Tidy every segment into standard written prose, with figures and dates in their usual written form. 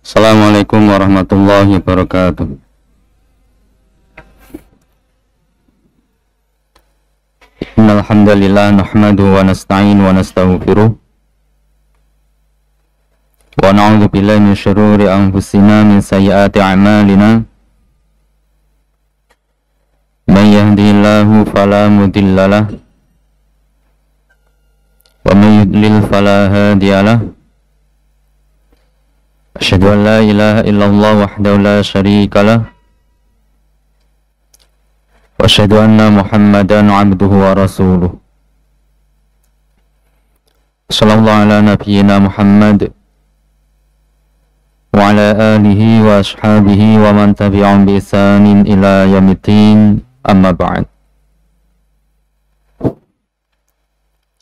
Assalamualaikum warahmatullahi wabarakatuh. Innal hamdalillah nahmaduhu wa nasta'inu wa nastaghfiruh wa na'udzu billahi min syururi anfusina min sayyiati a'malina. Man yahdihillahu fala mudilla lahu wa man yudlil fala hadiya lahu. Asyhadu an la ilaha illallah wahdahu la syarika lah wa asyhadu anna Muhammadan abduhu wa rasuluh. Sallallahu ala nabiyyina Muhammad wa ala alihi wa ashabihi wa man tabi'ahum bi ihsanin ila yaumiddin, amma ba'd.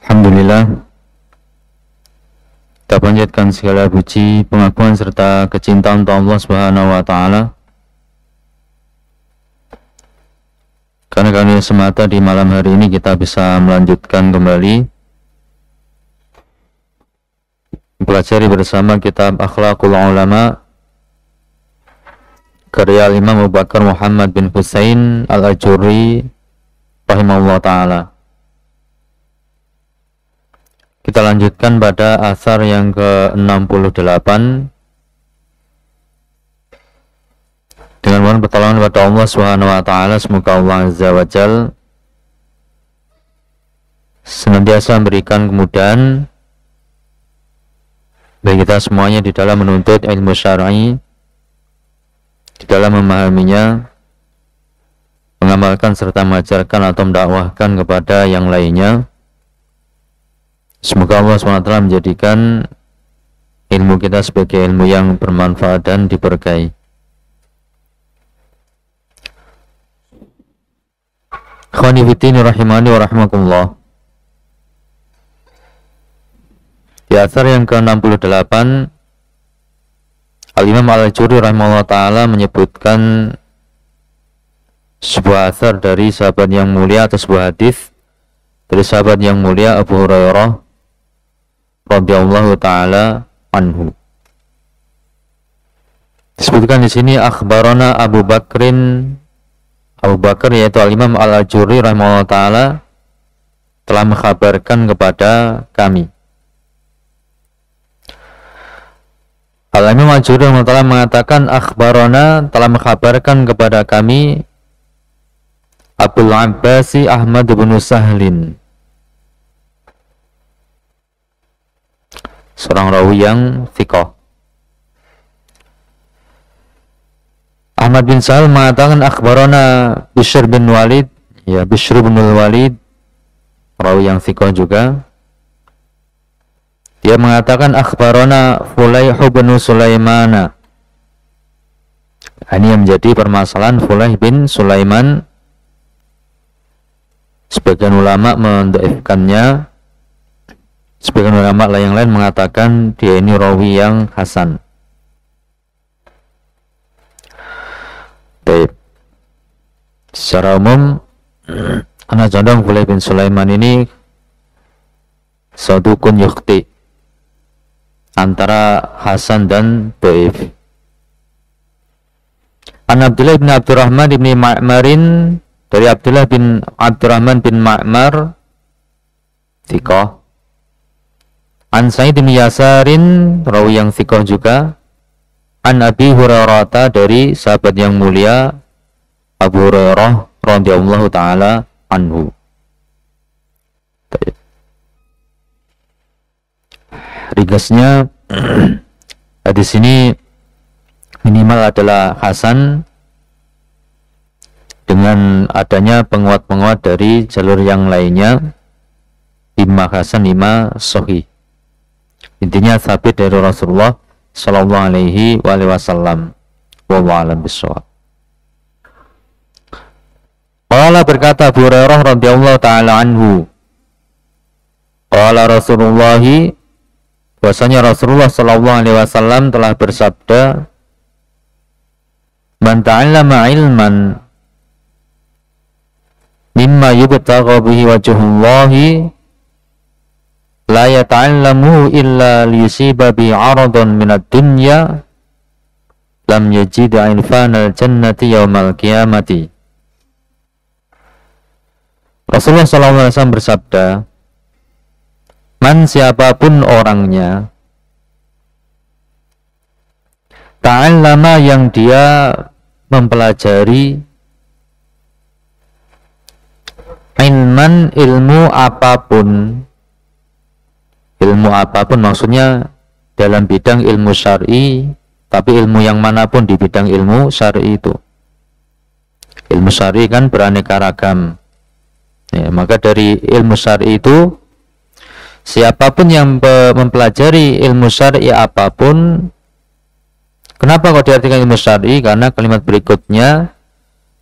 Alhamdulillah, kita panjatkan segala puji, pengakuan serta kecintaan untuk Allah Subhanahu wa taala. Karena semata di malam hari ini kita bisa melanjutkan kembali pelajari bersama kitab Akhlaqul Ulama karya Imam Abu Bakar Muhammad bin Husain Al-Ajurri rahimahullah taala. Kita lanjutkan pada asar yang ke-68 dengan mohon pertolongan kepada Allah Subhanahu wa taala. Semoga Allah Azza wa Jalla senantiasa memberikan kemudahan bagi kita semuanya di dalam menuntut ilmu syar'i, di dalam memahaminya, mengamalkan serta mengajarkan atau mendakwahkan kepada yang lainnya. Semoga Allah SWT menjadikan ilmu kita sebagai ilmu yang bermanfaat dan diberkahi. Ikhwani fiddin rahimani wa rahimakumullah. Di asar yang ke-68 Al-Imam Al-Ajurri rahimahullah ta'ala menyebutkan sebuah asar dari sahabat yang mulia atau sebuah hadis dari sahabat yang mulia Abu Hurairah radhiyallahu taala anhu. Disebutkan di sini akhbarana Abu Bakr yaitu Al-Imam Al-Ajurri rahimahullah taala telah mengkhabarkan kepada kami. Al-Imam Al-Ajurri rahimahullah taala mengatakan akhbarana telah mengkhabarkan kepada kami Abdul Abbasi Ahmad bin Sahlin, seorang rawi yang thiqah. Ahmad bin Sahal mengatakan akhbarana Bishr bin Walid, ya Bishr bin Walid, rawi yang thiqah juga. Dia mengatakan akhbarana Fulayh bin Sulaimana. Ini yang menjadi permasalahan Fulayh bin Sulaiman. Sebagian ulama mendhaifkannya, sebagian ulama yang lain mengatakan dia ini rawi yang hasan. Baik. Secara umum, anak condong Fulayh bin Sulaiman ini sadukun yukhti, antara hasan dan dhaif. An Abdullah bin Abdurrahman bin Ma'marin, dari Abdullah bin Abdurrahman bin Ma'mar thiqah. An Sa'id bin Yasarin, rawi yang thiqah juga. An Abi Hurairah, dari sahabat yang mulia Abu Hurairah radhiyallahu taala anhu. Rigasnya hadis ini minimal adalah hasan dengan adanya penguat-penguat dari jalur yang lainnya, imma hasan imma sahih. Intinya sabit dari Rasulullah sallallahu alaihi wasallam. Wallahu a'lam bishawab. Qala, berkata Abu Hurairah radhiyallahu taala anhu, qala Rasulullah, bahwasanya Rasulullah sallallahu alaihi wasallam telah bersabda, man ta'allama ilman mimma yubtagha bihi wajhullahi la yata'allamu illa liyusiba bi 'aradun minad dunya lam yajid ilfanal jannati yaumal qiyamati. Rasulullah SAW bersabda, man siapapun orangnya ta'allama yang dia mempelajari ilman ilmu apapun maksudnya dalam bidang ilmu syar'i, tapi ilmu yang manapun di bidang ilmu syar'i itu. Ilmu syar'i kan beraneka ragam ya, maka dari ilmu syar'i itu siapapun yang mempelajari ilmu syar'i apapun. Kenapa kok diartikan ilmu syar'i? Karena kalimat berikutnya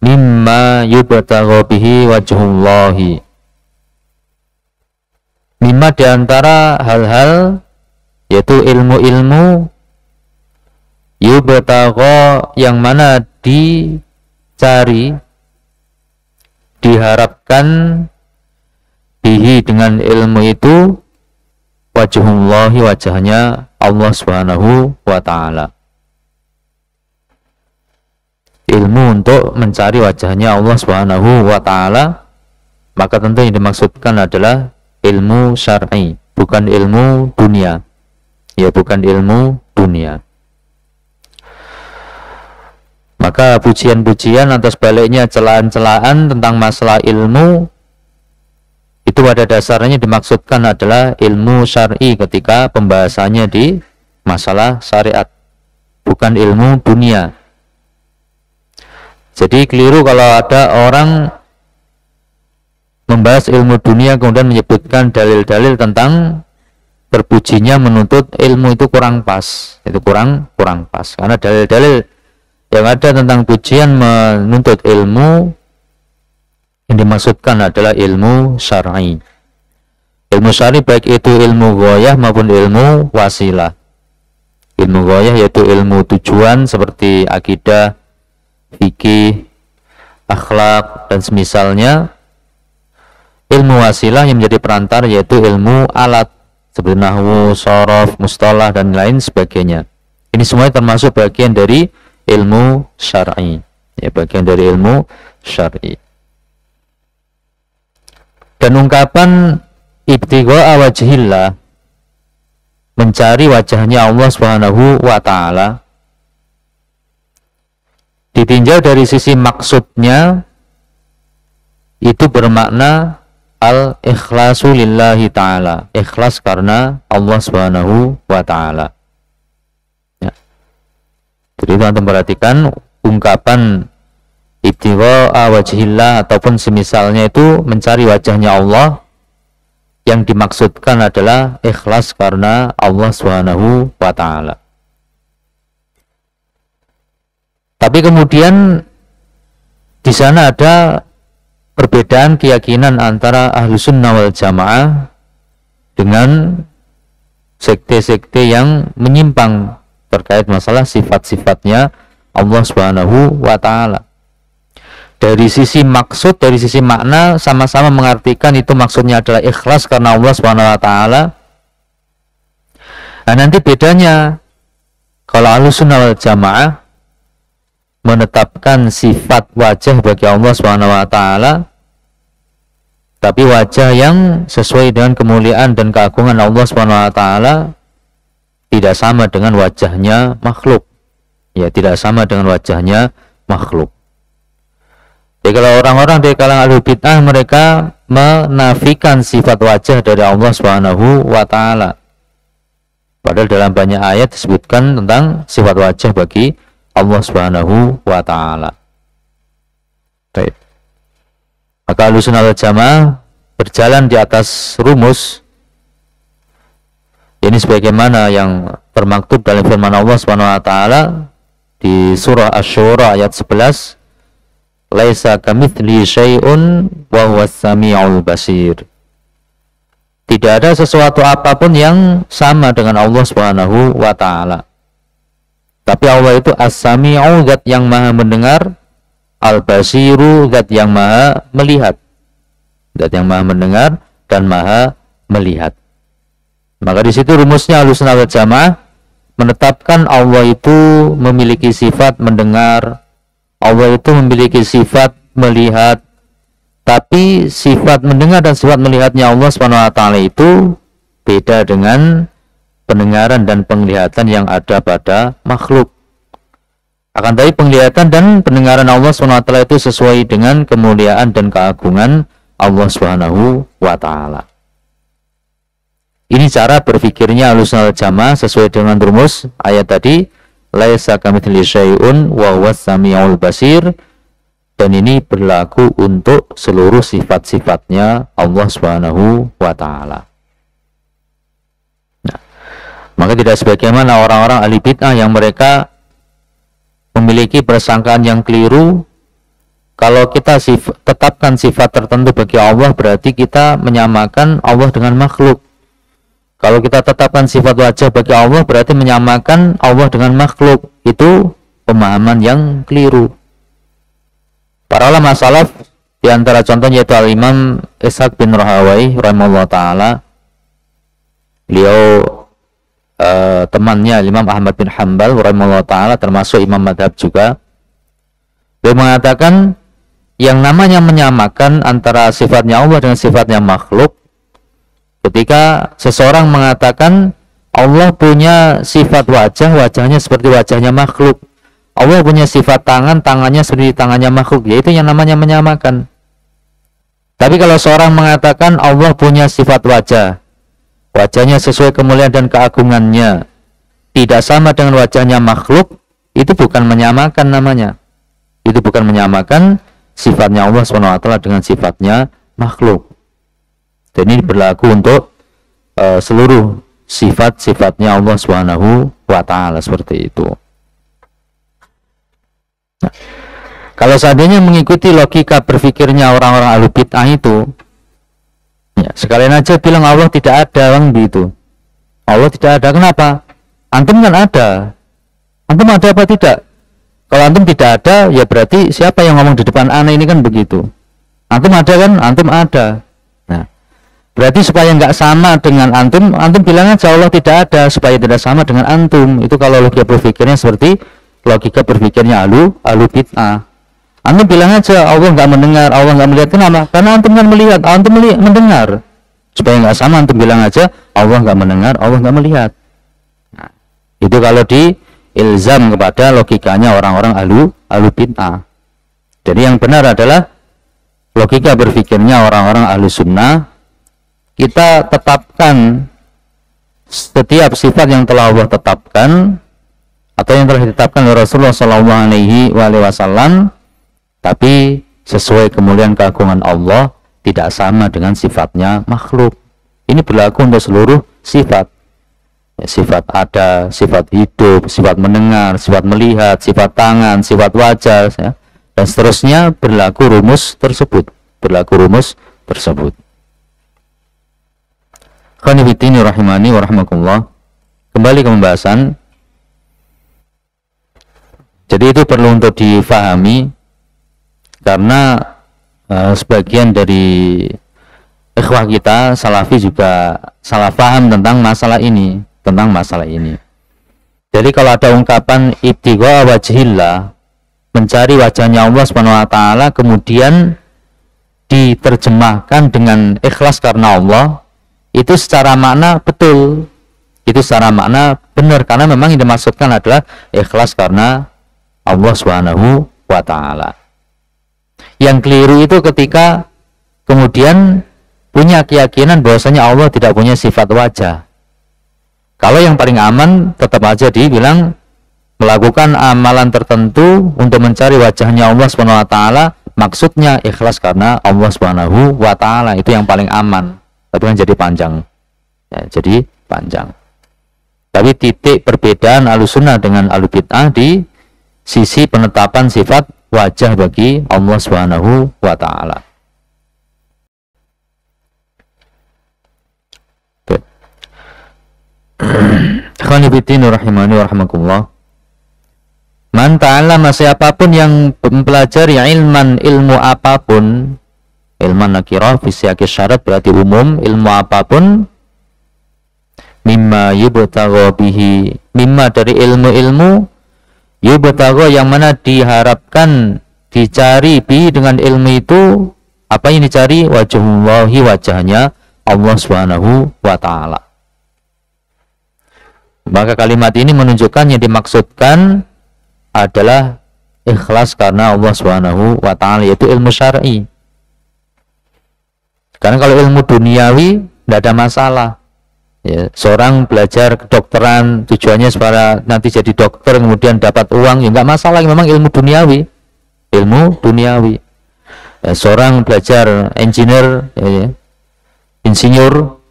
mimma yubtagha bihi wajhullahi. Mimma diantara hal-hal, yaitu ilmu-ilmu yubtagha yang mana dicari, diharapkan bihi dengan ilmu itu wajhullahi, wajahnya Allah Subhanahu wa ta'ala. Ilmu untuk mencari wajahnya Allah Subhanahu wa ta'ala, maka tentu yang dimaksudkan adalah ilmu syar'i, bukan ilmu dunia. Ya, bukan ilmu dunia. Maka pujian-pujian atau sebaliknya celaan-celaan tentang masalah ilmu itu pada dasarnya dimaksudkan adalah ilmu syar'i ketika pembahasannya di masalah syariat, bukan ilmu dunia. Jadi keliru kalau ada orang membahas ilmu dunia kemudian menyebutkan dalil-dalil tentang berpujinya menuntut ilmu, itu kurang pas. Itu kurang pas. Karena dalil-dalil yang ada tentang pujian menuntut ilmu yang dimaksudkan adalah ilmu syar'i. Ilmu syar'i baik itu ilmu ghayah maupun ilmu wasilah. Ilmu ghayah yaitu ilmu tujuan seperti akidah, fikih, akhlak dan semisalnya. Ilmu wasilah yang menjadi perantar yaitu ilmu alat seperti nahwu, shorof, mustalah dan lain sebagainya. Ini semuanya termasuk bagian dari ilmu syar'i. Ya, bagian dari ilmu syar'i. Dan ungkapan ibtigha'a wajhillah, mencari wajahnya Allah Subhanahu wa ta'ala, ditinjau dari sisi maksudnya itu bermakna al-ikhlasu lillahi ta'ala, ikhlas karena Allah Subhanahu wa ta'ala. Ya. Jadi teman-teman perhatikan ungkapan ibtigha'a wajhillah ataupun semisalnya itu mencari wajahnya Allah, yang dimaksudkan adalah ikhlas karena Allah Subhanahu wa ta'ala. Tapi kemudian di sana ada perbedaan keyakinan antara Ahlus Sunnah wal Jamaah dengan sekte-sekte yang menyimpang terkait masalah sifat-sifatnya Allah Subhanahu wa ta'ala. Dari sisi maksud, dari sisi makna sama-sama mengartikan itu maksudnya adalah ikhlas karena Allah Subhanahu wa ta'ala. Nah, nanti bedanya kalau Ahlus Sunnah wal Jamaah menetapkan sifat wajah bagi Allah Subhanahu wa ta'ala, tapi wajah yang sesuai dengan kemuliaan dan keagungan Allah Subhanahu wa ta'ala, tidak sama dengan wajahnya makhluk. Ya, tidak sama dengan wajahnya makhluk. Jadi kalau orang-orang dari kalangan Ahlul Bid'ah, mereka menafikan sifat wajah dari Allah Subhanahu wa ta'ala. Padahal dalam banyak ayat disebutkan tentang sifat wajah bagi Allah Subhanahu wa ta'ala. Baik. Maka Ahlus Sunnah wal Jamaah berjalan di atas rumus ini sebagaimana yang termaktub dalam firman Allah Subhanahu wa ta'ala di surah Asy-Syura ayat 11, laisa kamitslihi syai'un wa huwas samiul basir. Tidak ada sesuatu apapun yang sama dengan Allah Subhanahu wa ta'ala. Tapi Allah itu as-sami'u, zat yang maha mendengar, al-basiru, zat yang maha melihat. Zat yang maha mendengar dan maha melihat. Maka di situ rumusnya Ahlus Sunnah wal Jamaah menetapkan Allah itu memiliki sifat mendengar, Allah itu memiliki sifat melihat, tapi sifat mendengar dan sifat melihatnya Allah SWT itu beda dengan pendengaran dan penglihatan yang ada pada makhluk. Akan tetapi penglihatan dan pendengaran Allah SWT itu sesuai dengan kemuliaan dan keagungan Allah SWT. Ini cara berpikirnya Ahlussunnah wal Jamaah sesuai dengan rumus ayat tadi, laisa kamitslihi syai'un wa huwas samiul basir, dan ini berlaku untuk seluruh sifat-sifatnya Allah SWT. Nah, maka tidak sebagaimana orang-orang ahli bid'ah yang mereka memiliki persangkaan yang keliru. Kalau kita tetapkan sifat tertentu bagi Allah, berarti kita menyamakan Allah dengan makhluk. Kalau kita tetapkan sifat wajah bagi Allah, berarti menyamakan Allah dengan makhluk. Itu pemahaman yang keliru. Para ulama salaf, di antara contohnya yaitu Al-Imam Ishaq bin Rahawai rahimahullah ta'ala, beliau temannya Imam Ahmad bin Hanbal rahimahullah ta'ala, termasuk imam madhab juga. Beliau mengatakan yang namanya menyamakan antara sifatnya Allah dengan sifatnya makhluk, ketika seseorang mengatakan Allah punya sifat wajah, wajahnya seperti wajahnya makhluk, Allah punya sifat tangan, tangannya seperti tangannya makhluk, yaitu yang namanya menyamakan. Tapi kalau seorang mengatakan Allah punya sifat wajah, wajahnya sesuai kemuliaan dan keagungannya, tidak sama dengan wajahnya makhluk, itu bukan menyamakan namanya. Itu bukan menyamakan sifatnya Allah SWT dengan sifatnya makhluk. Dan ini berlaku untuk seluruh sifat-sifatnya Allah SWT seperti itu. Nah, kalau seandainya mengikuti logika berpikirnya orang-orang ahlu bid'ah itu, ya, sekalian aja bilang Allah tidak ada, orang begitu. Allah tidak ada, kenapa? Antum kan ada. Antum ada apa tidak? Kalau antum tidak ada, ya berarti siapa yang ngomong di depan ana ini, kan begitu. Antum ada kan? Antum ada. Nah, berarti supaya nggak sama dengan antum, antum bilang aja Allah tidak ada, supaya tidak sama dengan antum. Itu kalau logika berpikirnya seperti logika berpikirnya ahlu bid'ah. Antum bilang aja Allah nggak mendengar, Allah nggak melihat, kenapa? Karena antum kan melihat, antum mendengar. Supaya nggak sama, antum bilang aja Allah nggak mendengar, Allah nggak melihat. Nah, itu kalau diilzam kepada logikanya orang-orang ahlu bid'ah. Jadi yang benar adalah logika berpikirnya orang-orang ahlu sunnah. Kita tetapkan setiap sifat yang telah Allah tetapkan atau yang telah ditetapkan oleh Rasulullah SAW, tapi sesuai kemuliaan keagungan Allah, tidak sama dengan sifatnya makhluk. Ini berlaku untuk seluruh sifat. Ya, sifat ada, sifat hidup, sifat mendengar, sifat melihat, sifat tangan, sifat wajah, ya, dan seterusnya berlaku rumus tersebut. Khonifitini rahimani wa rahmakumullah. Kembali ke pembahasan. Jadi itu perlu untuk difahami, karena sebagian dari ikhwah kita salafi juga salah paham tentang masalah ini. Jadi kalau ada ungkapan ibtigha wajhillah, mencari wajahnya Allah SWT, kemudian diterjemahkan dengan ikhlas karena Allah, itu secara makna betul, itu secara makna benar, karena memang yang dimaksudkan adalah ikhlas karena Allah SWT. Yang keliru itu ketika kemudian punya keyakinan bahwasanya Allah tidak punya sifat wajah. Kalau yang paling aman tetap aja dibilang melakukan amalan tertentu untuk mencari wajahnya Allah SWT, maksudnya ikhlas karena Allah SWT, itu yang paling aman. Tapi kan jadi panjang, ya, jadi panjang. Tapi titik perbedaan Ahlussunnah dengan Ahlul Bid'ah di sisi penetapan sifat wajah bagi Allah SWT. Khonifitini rahimani wa rahmakumullah. Man ta'allama, siapapun yang mempelajari ilmu apapun, ilman nakirah fi siyaqi syarat berarti umum, ilmu apapun, mimma yubtagha bihi, mimma dari ilmu-ilmu, yubtagha yang mana diharapkan, dicari bi dengan ilmu itu. Apa yang dicari? Wajhullahi, wajahnya Allah Subhanahu wa ta'ala. Maka kalimat ini menunjukkan yang dimaksudkan adalah ikhlas karena Allah Subhanahu wa ta'ala, yaitu ilmu syar'i. Karena kalau ilmu duniawi tidak ada masalah. Ya, seorang belajar kedokteran tujuannya supaya nanti jadi dokter kemudian dapat uang, ya nggak masalah, memang ilmu duniawi. Ya, seorang belajar engineer, insinyur,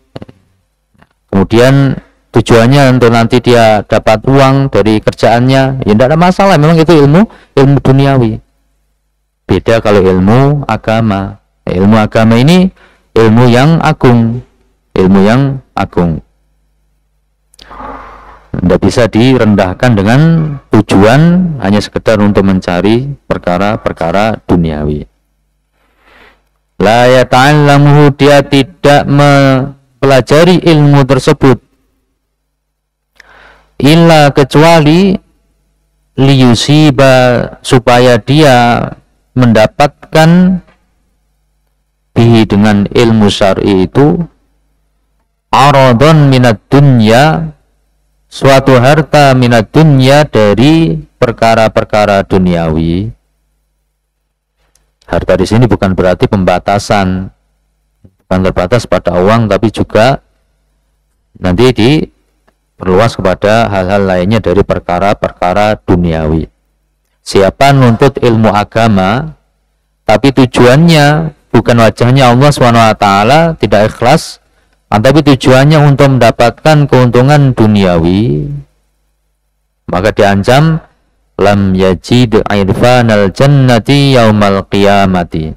kemudian tujuannya untuk nanti dia dapat uang dari kerjaannya, ya tidak ada masalah, memang itu ilmu duniawi. Beda kalau ilmu agama. Ilmu agama ini ilmu yang agung, tidak bisa direndahkan dengan tujuan hanya sekedar untuk mencari perkara-perkara duniawi. La yata'allamuhu, dia tidak mempelajari ilmu tersebut illa kecuali liyusiba, supaya dia mendapatkan bihi dengan ilmu syar'i itu aradon minad dunya, suatu harta minad dunya dari perkara-perkara duniawi. Harta di sini bukan berarti pembatasan, bukan terbatas pada uang, tapi juga nanti diperluas kepada hal-hal lainnya dari perkara-perkara duniawi. Siapa nuntut ilmu agama tapi tujuannya bukan wajahnya Allah SWT, tidak ikhlas, tapi tujuannya untuk mendapatkan keuntungan duniawi, maka diancam lam yajid irfanal jannati yaumal qiyamati.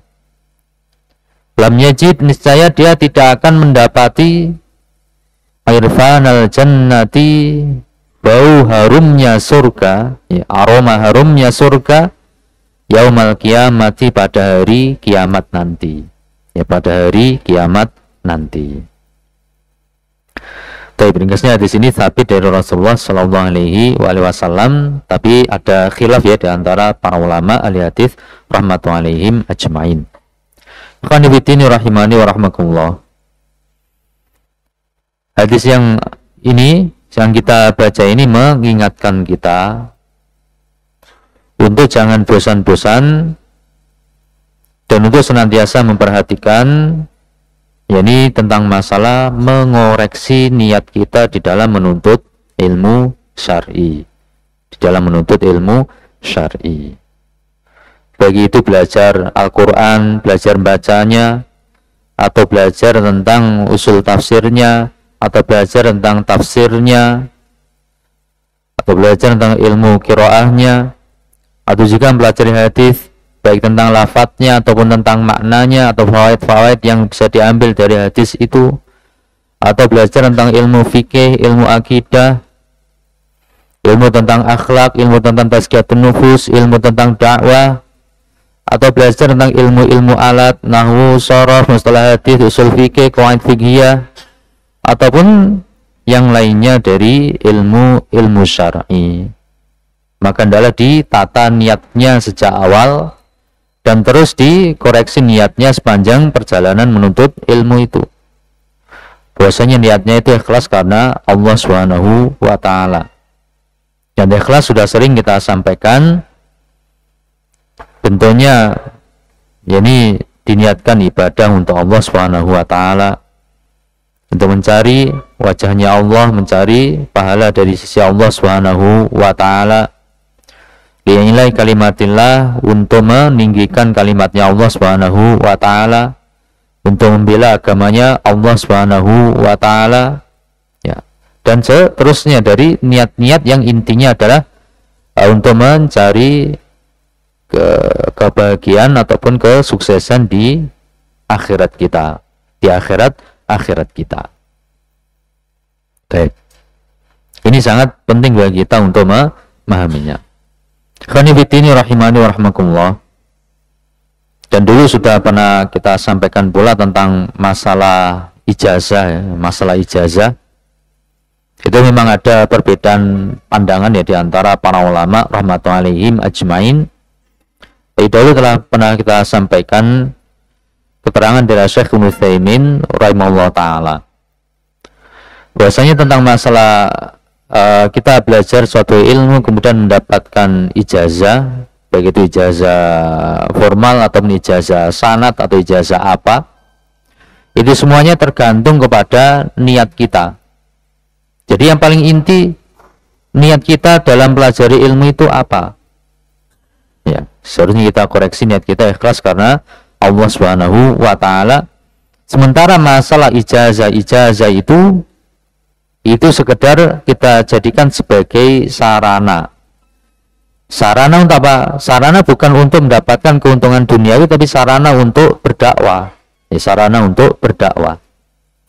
Lam yajid, niscaya dia tidak akan mendapati irfanal jannati, bau harumnya surga, ya, aroma harumnya surga, yaumal qiyamati, pada hari kiamat nanti, ya, pada hari kiamat nanti. Tapi ringkasnya di sini sabit dari Rasulullah Shallallahu Alaihi Wasallam, tapi ada khilaf ya di antara para ulama ahli hadis rahmatullahi alaihim ajmain. Qanibitini rahimani wa rahmakumullah. Hadis yang ini yang kita baca ini mengingatkan kita untuk jangan bosan-bosan dan untuk senantiasa memperhatikan, yakni tentang masalah mengoreksi niat kita di dalam menuntut ilmu syar'i. Bagi itu belajar Al-Quran, belajar bacanya, atau belajar tentang usul tafsirnya, atau belajar tentang tafsirnya, atau belajar tentang ilmu qiraahnya, atau juga mempelajari hadis, baik tentang lafadznya ataupun tentang maknanya atau fawaid-fawaid yang bisa diambil dari hadis itu, atau belajar tentang ilmu fikih, ilmu akidah, ilmu tentang akhlak, ilmu tentang tazkiyatun nufus, ilmu tentang dakwah, atau belajar tentang ilmu-ilmu alat, nahwu, sharaf, mustalah hadis, usul fikih, qawaid fiqhiyah, ataupun yang lainnya dari ilmu syar'i. Maka hendaklah ditata niatnya sejak awal dan terus dikoreksi niatnya sepanjang perjalanan menuntut ilmu itu. Bahwasanya niatnya itu ikhlas karena Allah Subhanahu wa ta'ala. Dan ikhlas sudah sering kita sampaikan, bentuknya yakni diniatkan ibadah untuk Allah Subhanahu wa ta'ala, untuk mencari wajahnya Allah, mencari pahala dari sisi Allah Subhanahu wa ta'ala, li'ilai kalimatillah, untuk meninggikan kalimatnya Allah Subhanahu wa ta'ala, untuk membela agamanya Allah Subhanahu wa ta'ala, ya. Dan seterusnya dari niat-niat yang intinya adalah untuk mencari kebahagiaan ataupun kesuksesan di akhirat kita, di akhirat kita. Baik. Ini sangat penting bagi kita untuk memahaminya. Khonibitini rahimani wa rahmakumullah. Dan dulu sudah pernah kita sampaikan pula tentang masalah ijazah, ya, masalah ijazah. Itu memang ada perbedaan pandangan ya di antara para ulama rahmatullahi alaihim ajmain. Dahulu telah pernah kita sampaikan keterangan dari Syekh Ibnu Utsaimin rahimahullah taala. Bahwasanya tentang masalah kita belajar suatu ilmu kemudian mendapatkan ijazah, baik itu ijazah formal atau ijazah sanad atau ijazah apa, itu semuanya tergantung kepada niat kita. Jadi yang paling inti, niat kita dalam pelajari ilmu itu apa? Ya, seharusnya kita koreksi niat kita ikhlas karena Allah Subhanahu wa taala. Sementara masalah ijazah itu sekedar kita jadikan sebagai sarana. Sarana untuk apa? Sarana bukan untuk mendapatkan keuntungan duniawi, tapi sarana untuk berdakwah. Ya, sarana untuk berdakwah.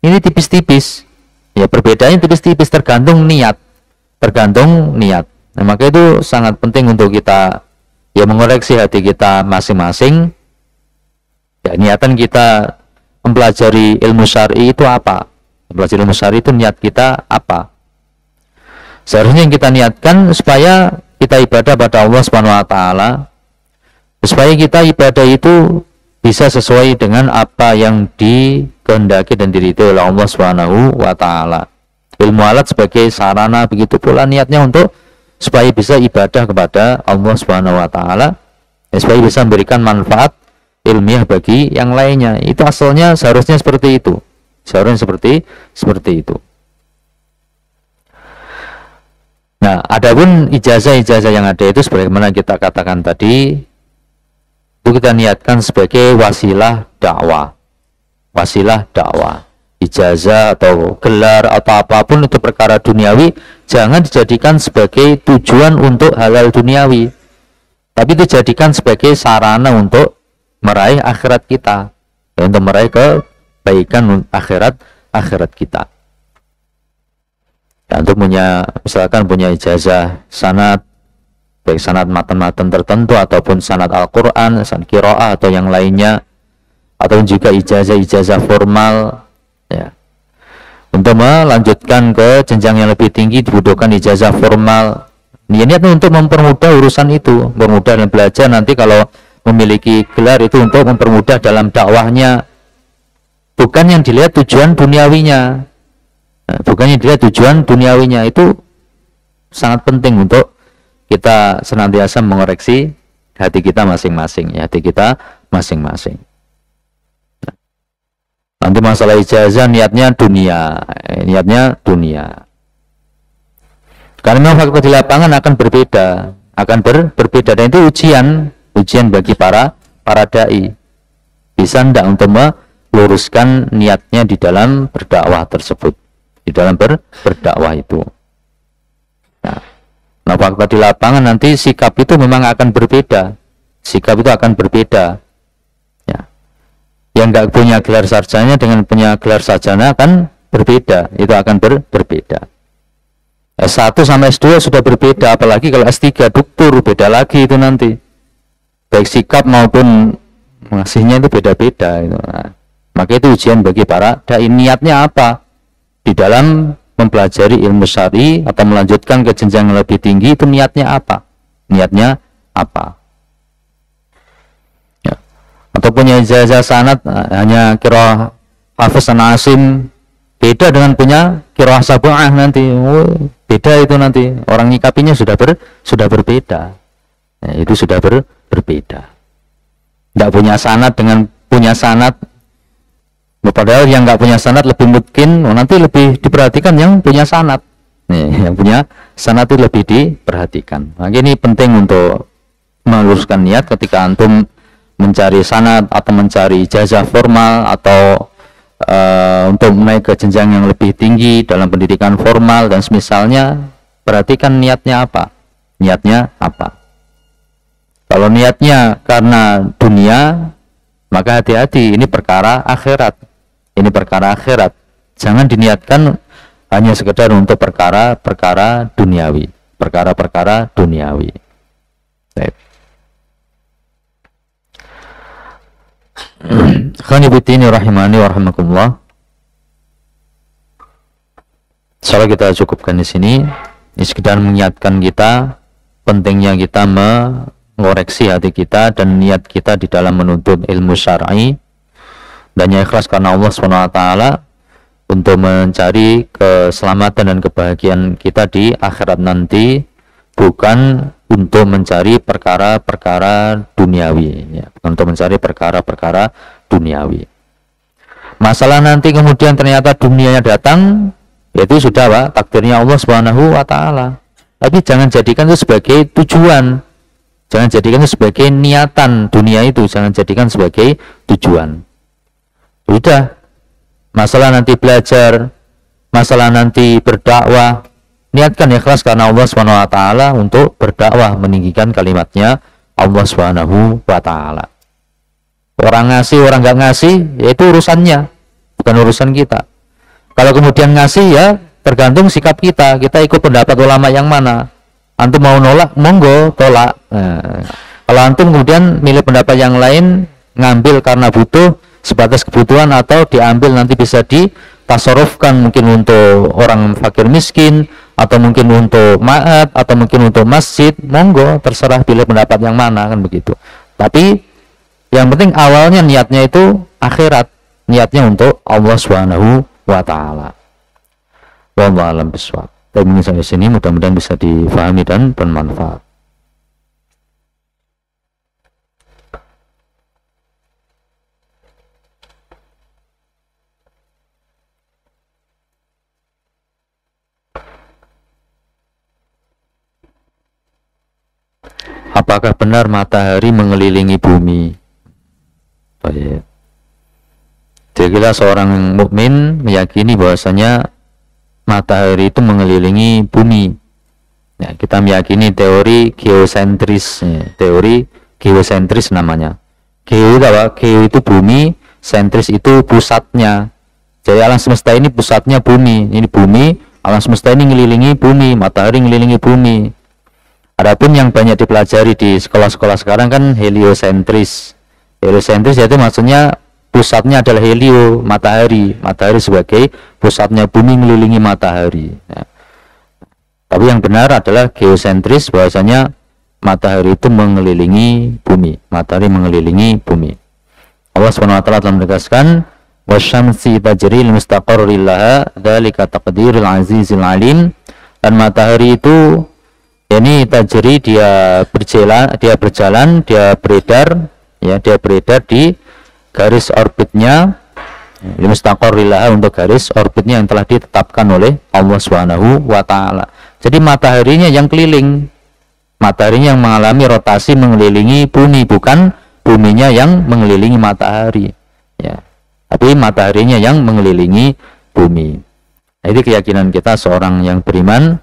Ini tipis-tipis. Ya, perbedaannya tipis-tipis, tergantung niat. Nah, maka itu sangat penting untuk kita ya mengoreksi hati kita masing-masing. Ya, niatan kita mempelajari ilmu syar'i itu apa? Mempelajari ilmu syar'i itu niat kita apa? Seharusnya yang kita niatkan supaya kita ibadah pada Allah Subhanahu wa taala, supaya kita ibadah itu bisa sesuai dengan apa yang dikehendaki dan diridhoi oleh Allah Subhanahu wa taala. Ilmu alat sebagai sarana, begitu pula niatnya untuk supaya bisa ibadah kepada Allah Subhanahu wa taala, supaya bisa memberikan manfaat ilmiah bagi yang lainnya. Itu asalnya seharusnya seperti itu. Seharusnya seperti itu. Nah, adapun ijazah-ijazah yang ada itu sebagaimana kita katakan tadi, itu kita niatkan sebagai wasilah dakwah. Ijazah atau gelar atau apapun itu perkara duniawi jangan dijadikan sebagai tujuan untuk halal duniawi, tapi dijadikan sebagai sarana untuk meraih akhirat kita, untuk meraih kebaikan akhirat kita. Dan untuk misalkan punya ijazah sanad, baik sanad matan-matan tertentu ataupun sanad Al-Quran, sanad qiraah atau yang lainnya, atau juga ijazah formal, ya. Untuk melanjutkan ke jenjang yang lebih tinggi dibutuhkan ijazah formal. Niatnya untuk mempermudah urusan itu, mempermudah dalam belajar. Nanti kalau memiliki gelar itu untuk mempermudah dalam dakwahnya, bukan yang dilihat tujuan duniawinya. Itu sangat penting untuk kita senantiasa mengoreksi hati kita masing-masing. Nanti masalah ijazah niatnya dunia. Karena memang fakta di lapangan akan berbeda, dan itu ujian bagi para dai. Bisa ndak untuk meluruskan niatnya di dalam berdakwah tersebut, di dalam berdakwah itu. Nah, fakta di lapangan nanti sikap itu memang akan berbeda. Ya. Yang nggak punya gelar sarjana dengan punya gelar sarjana akan berbeda. Itu akan berbeda. S1 sama S2 sudah berbeda, apalagi kalau S3 doktor beda lagi itu nanti. Baik sikap maupun ngasihnya itu beda-beda. Nah, maka itu ujian bagi para dai. Niatnya apa? Di dalam mempelajari ilmu syar'i atau melanjutkan ke jenjang yang lebih tinggi, itu niatnya apa? Ya. Atau punya ijazah sanad hanya qiraah Hafiz an Asim, beda dengan punya qiraah Sab'ah nanti. Beda itu nanti. Orang nyikapinya sudah berbeda. Ya, itu sudah berbeda. Tidak punya sanad dengan punya sanad. Padahal yang nggak punya sanad lebih mungkin nanti lebih diperhatikan yang punya sanad. Nih, yang punya sanad itu lebih diperhatikan. Nah, ini penting untuk meluruskan niat ketika antum mencari sanad atau mencari ijazah formal atau untuk naik ke jenjang yang lebih tinggi dalam pendidikan formal dan semisalnya. Perhatikan niatnya apa. Kalau niatnya karena dunia, maka hati-hati, ini perkara akhirat. Jangan diniatkan hanya sekedar untuk perkara-perkara duniawi. Baik. Khani bidini rahimani wa rahimakumullah. Insyaallah kita cukupkan di sini. Ini sekedar mengingatkan kita pentingnya kita mengoreksi hati kita dan niat kita di dalam menuntut ilmu syar'i, dan yang ikhlas karena Allah SWT untuk mencari keselamatan dan kebahagiaan kita di akhirat nanti, bukan untuk mencari perkara-perkara duniawi, ya, bukan untuk mencari perkara-perkara duniawi. Masalah nanti kemudian ternyata dunianya datang, yaitu sudah Pak, takdirnya Allah Subhanahu wa taala. Tapi jangan jadikan itu sebagai tujuan. Jangan jadikan itu sebagai niatan dunia itu, jangan jadikan sebagai tujuan. Sudah. Masalah nanti belajar, masalah nanti berdakwah, niatkan ikhlas karena Allah Subhanahu wa taala untuk berdakwah, meninggikan kalimatnya Allah Subhanahu wa taala. Orang ngasih, orang nggak ngasih, yaitu urusannya, bukan urusan kita. Kalau kemudian ngasih, ya tergantung sikap kita. Kita ikut pendapat ulama yang mana. Antum mau nolak, monggo tolak. Nah, kalau antum kemudian milih pendapat yang lain, ngambil karena butuh, sebatas kebutuhan, atau diambil nanti bisa ditasarufkan mungkin untuk orang fakir miskin, atau mungkin untuk ma'at, atau mungkin untuk masjid, monggo, terserah pilih pendapat yang mana, kan begitu. Tapi yang penting awalnya niatnya itu akhirat, niatnya untuk Allah Subhanahu wa taala. Wallahu a'lam bishawab. Tapi mungkin sampai sini mudah-mudahan bisa difahami dan bermanfaat. Apakah benar matahari mengelilingi bumi? Baik. Jadi seorang mukmin meyakini bahwasanya matahari itu mengelilingi bumi. Ya, kita meyakini teori geosentris, ya, teori geosentris namanya. Geo itu apa? Geo itu bumi, sentris itu pusatnya. Jadi alam semesta ini pusatnya bumi. Ini bumi, alam semesta ini mengelilingi bumi, matahari mengelilingi bumi. Adapun yang banyak dipelajari di sekolah-sekolah sekarang kan heliosentris. Heliosentris yaitu maksudnya pusatnya adalah helio, matahari. Matahari sebagai pusatnya bumi mengelilingi matahari. Ya. Tapi yang benar adalah geosentris, bahwasanya matahari itu mengelilingi bumi. Matahari mengelilingi bumi. Allah SWT telah menegaskan, wasyamsi tajri limustaqarrin laha, dzalika taqdirul azizil alim. Dan matahari itu ini tajri, dia berjalan, dia beredar, ya, dia beredar di garis orbitnya, limustaqarrin laha, untuk garis orbitnya yang telah ditetapkan oleh Allah Subhanahu wa taala. Jadi mataharinya yang keliling, mataharinya yang mengalami rotasi mengelilingi bumi, bukan buminya yang mengelilingi matahari, ya. Tapi mataharinya yang mengelilingi bumi. Nah, ini keyakinan kita seorang yang beriman,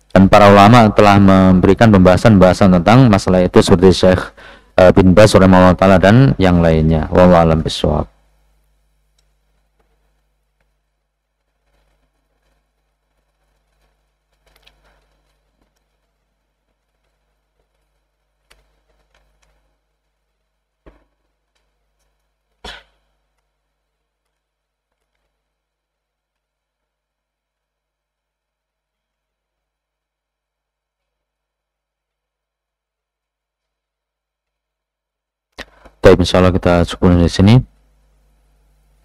dan para ulama telah memberikan pembahasan tentang masalah itu seperti Syekh bin Baz rahimahullah taala dan yang lainnya. Wallahu a'lam bishawab. Baik, insyaallah kita cukupkan di sini.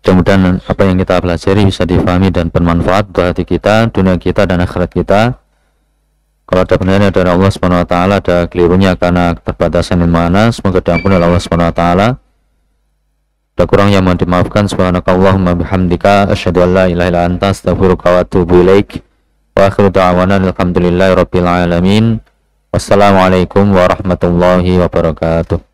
Mudah-mudahan apa yang kita pelajari bisa difahami dan bermanfaat untuk hati kita, dunia kita, dan akhirat kita. Kalau ada benarnya dari Allah Subhanahu wa taala, ada kelirunya karena keterbatasan ilmu ana, semoga diampuni oleh Allah Subhanahu wa taala. Ada kurang yang mohon dimaafkan. Subhanakallahumma bihamdika asyhadu an la ilaha illa anta astaghfiruka wa atubu ilaik. Wa akhiru da'wana alhamdulillahi rabbil alamin. Wassalamualaikum warahmatullahi wabarakatuh.